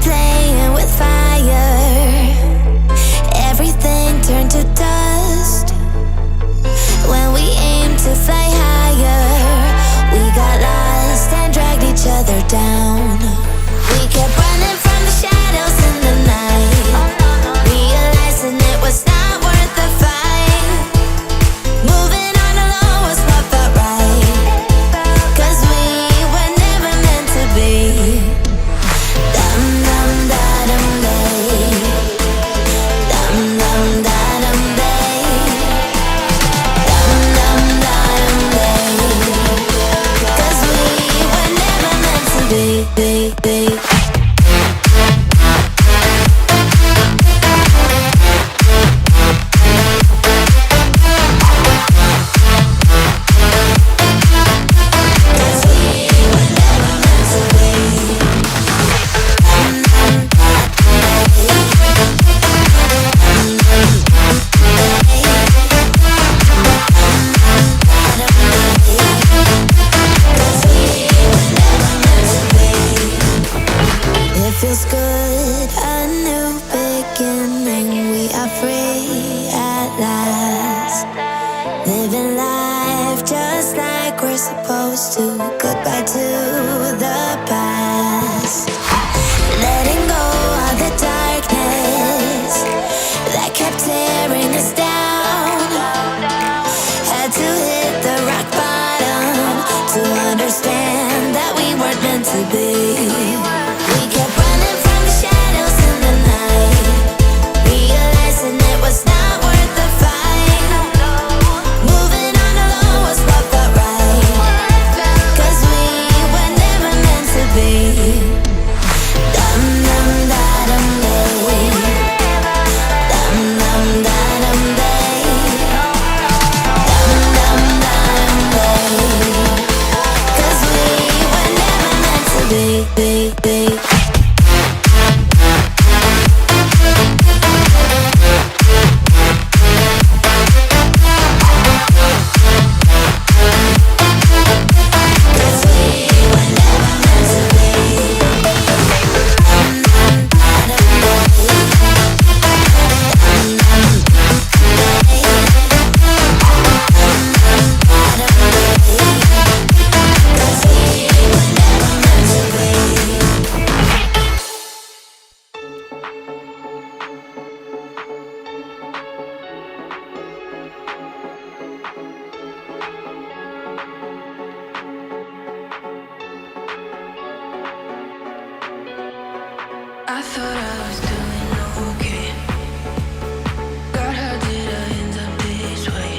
playing with fire. Everything turned to dust when we aimed to fly higher. We got lost and dragged each other down. We kept running from the shadows in the night, realizing it was not worth the fight. Moving on alone was what felt right, 'cause we were never meant to be. Dum dum da dum day, dum dum da dum day, dum dum da dum day, 'cause we were never meant to be. Feels good, a new beginning. We are free at last, living life just like we're supposed to. Goodbye to the past, letting go of the darkness that kept tearing us down. Had to hit the rock bottom to understand that we weren't meant to be. We kept running from the shadows in the night, realizing it was not worth the fight. Moving on alone was what felt right, 'cause we were never meant to be. Dum dum da dum day, dum dum da dum day, dum dum da dum day, 'cause we were never meant to be. I thought I was doing okay. God, how did I end up this way?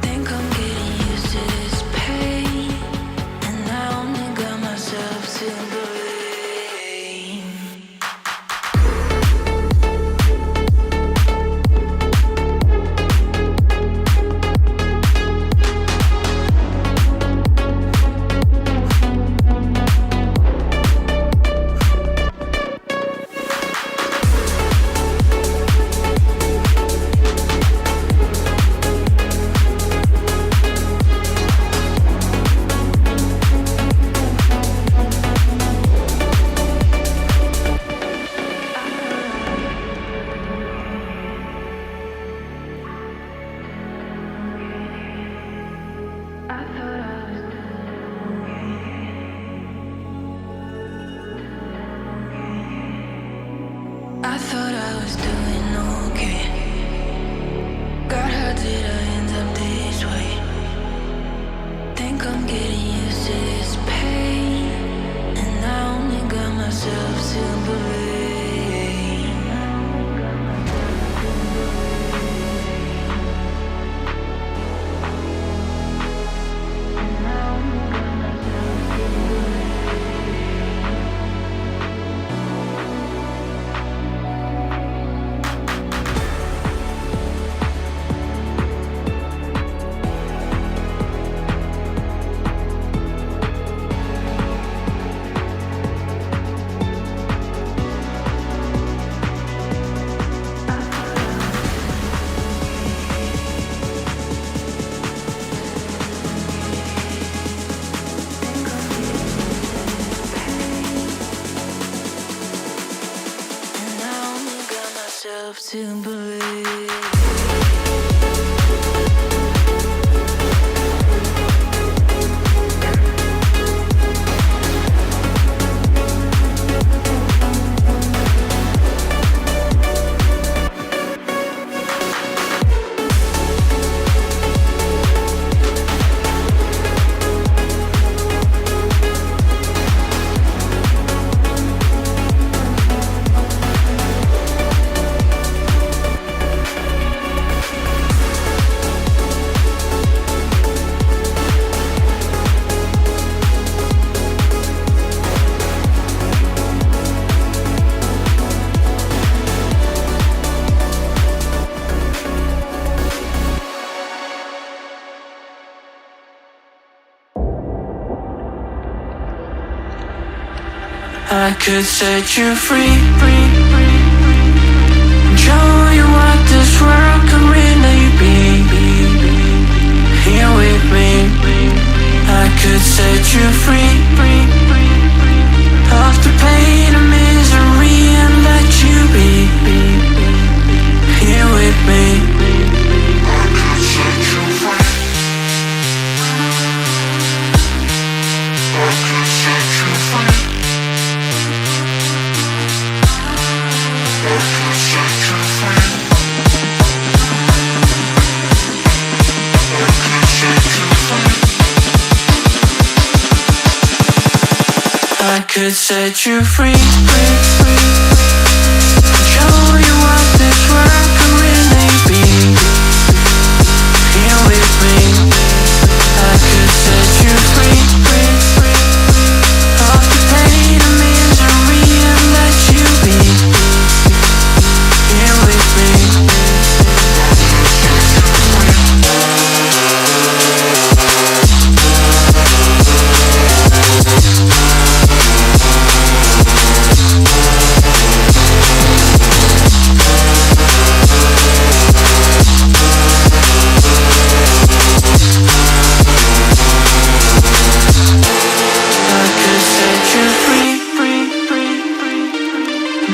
Think I'm getting used to this pain, and I only got myself to blame. I thought I was doing okay. God, how did I end up this way? Think I'm getting used to this pain, and I only got myself to blame. love to believe. I could set you free, show you what this world can really be. Here with me, I could set you free of the pain and misery and let you be. Here with me, I could set you free. I could set you free. I could set you free, show you what this world can really be. Here with me, I could set you free of the pain and misery and let you be. Here with me,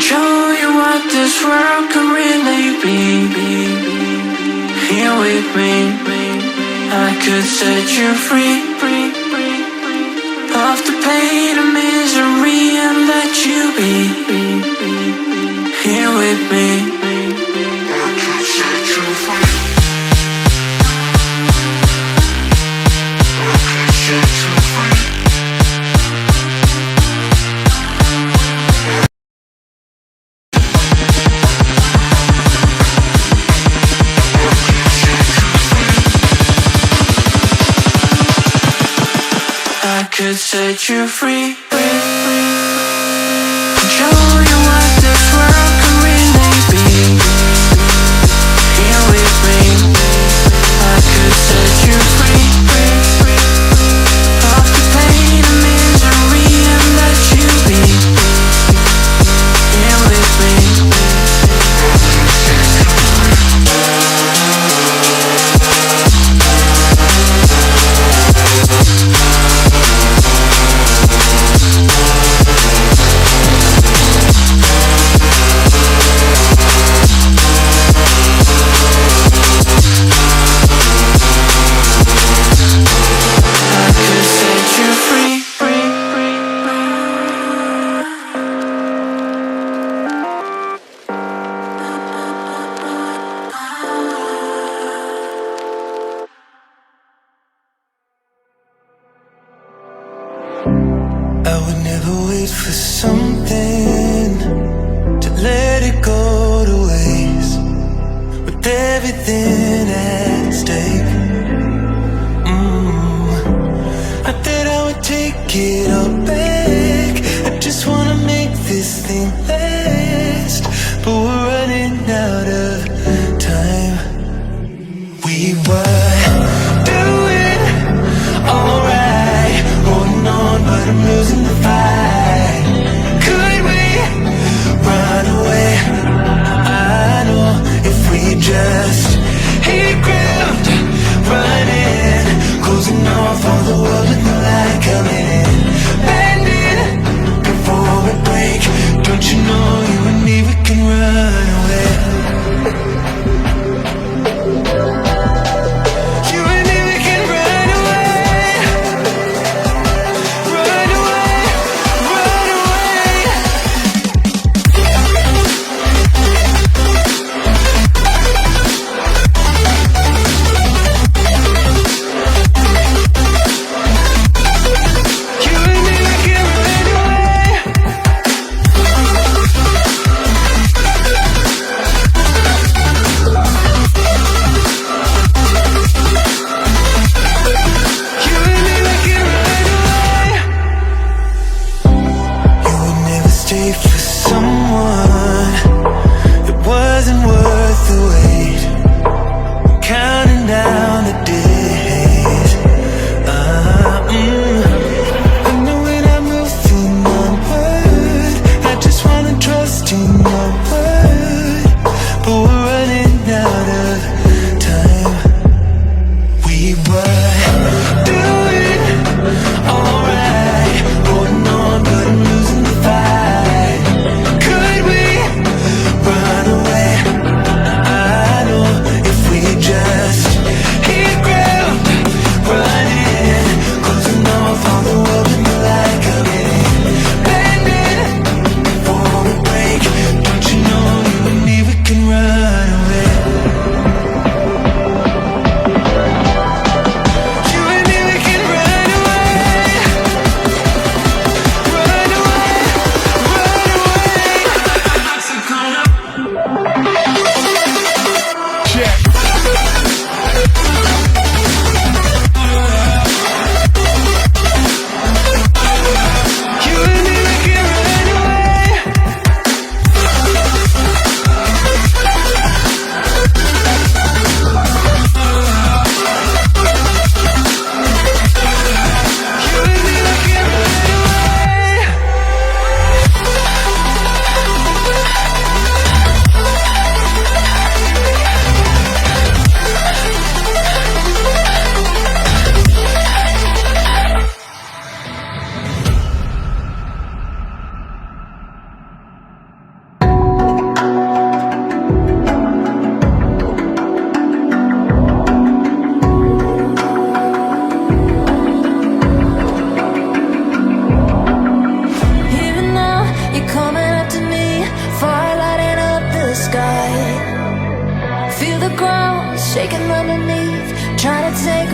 show you what this world can really be. Here with me, I could set you free of the pain and misery and let you be. Here with me, I could set you free. I could set you free. I could set you free, show you what this world can really be. Here with me, I could set you free of the pain and misery and let you be. Here with me, I could set you I would never wait for something to let it go to waste, with everything at stake. I thought I would take it all back. I just wanna make this thing last, but we're running out of time. We were doing alright, holding on, but I'm losing the fight. Could we run away? I know if we just hit ground running, closing off all the world with no light coming in. stay for someone that wasn't worth the wait. Counting down the days. I know when I'm moving onward, I just wanna trust in your word, but we're running out of time. We were doing alright, holding on, but I'm losing the fight. Could we run away? I know if we just hit ground running, closing off all the world with the light coming, bending for a break. Don't you know you and me, we can run away. You and me, we can run away. Run away, run away. So come on. Check. You and me, we can run away. You and me, we can run away. Even now, you're coming after me, fire lighting up the sky. Feel the ground shaking underneath, trying to take